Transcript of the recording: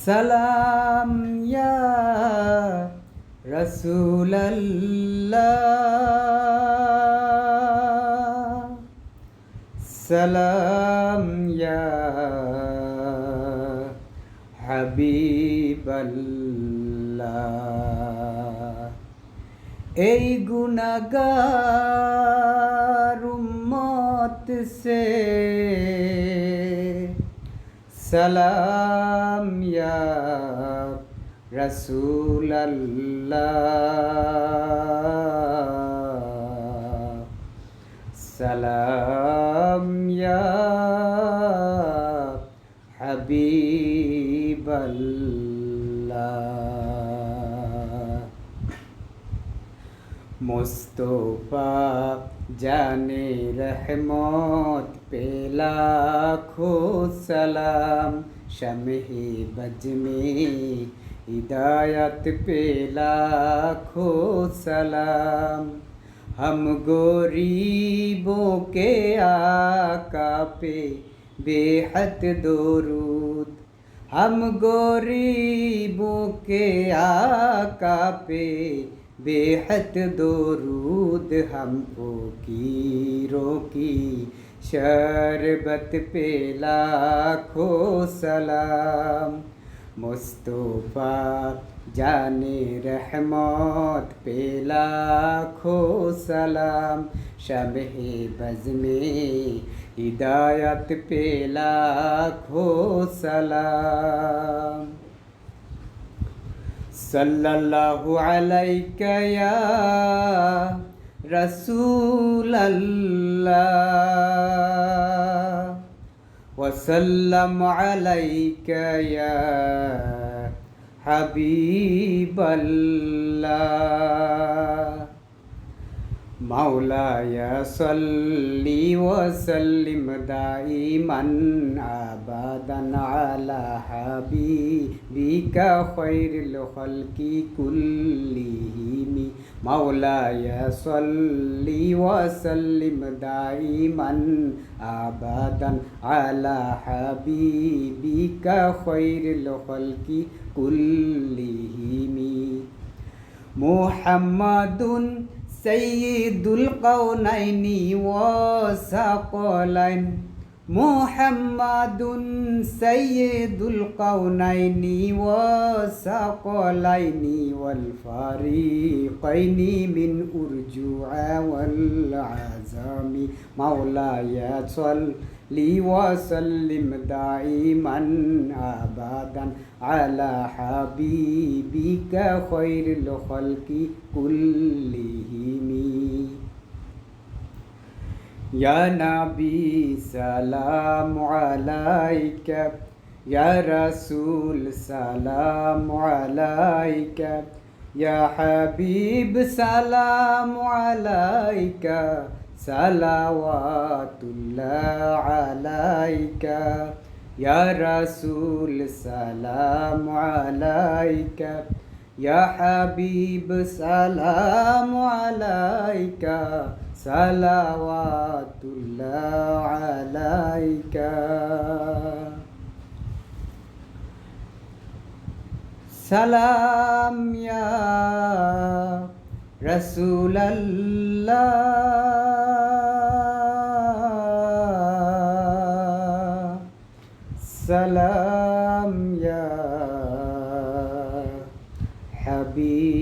সালাম ইয়া রাসূলাল্লাহ, সালাম ইয়া হাবিবাল্লাহ। এই গুনাহগার উম্মত সে সালাম ইয়া রাসূলাল্লাহ, সালাম ইয়া হাবিবাল্লাহ। মুস্তফা জানে রহমত পে লাখো সালাম, শমে বজ মে হিদায়ত পে লাখো সালাম। हम गरीबों के आका पे बेहद दरूद, हम गरीबों के आका पे बेहद दरूद। हम फकीरों की शरबत पे लाखों सलाम। मुस्तफा जाने रहमत पे लाखों सलाम, शबे बज़ में हिदायत पे लाखों सलाम। सल्लल्लाहु अलैका या रसूलल्लाह, वसल्लम अलैका या हबीबल्लाह। मौलाया सल्ली वसल्लिम दाइमन अबदन अला हबीबिका खैरिल खल्की कुल्लिहिम। मौलाया सल्ली वसल्लिम दाइमन अबदन अला हबीबिका खैरिल खल्की कुल्लिहिम। मुहम्मदुन सय्यिदुल कौनैनि व सकलैन, मुहम्मदुन सय्यिदुल कौनैनि व सकलैनि वल फरीक़ैनि मिन उर्जुआ वल आज़मी। मौलाया सल्ली व सल्लिम दाइमन अबदन अला हबीबिका खैरिल खल्की कुल्लिहिमी। या नबी सलाम अलैका, या रसूल सलाम अलैका, या हबीब सलाम अलैका, सलावतुल्लाह अलैका। या रसूल सलाम अलैका, या हबीब सलाम अलैका, सलावतुल्लाह अलैका। सलाम या रसूलल्लाह, सलाम या हबीबल्लाह।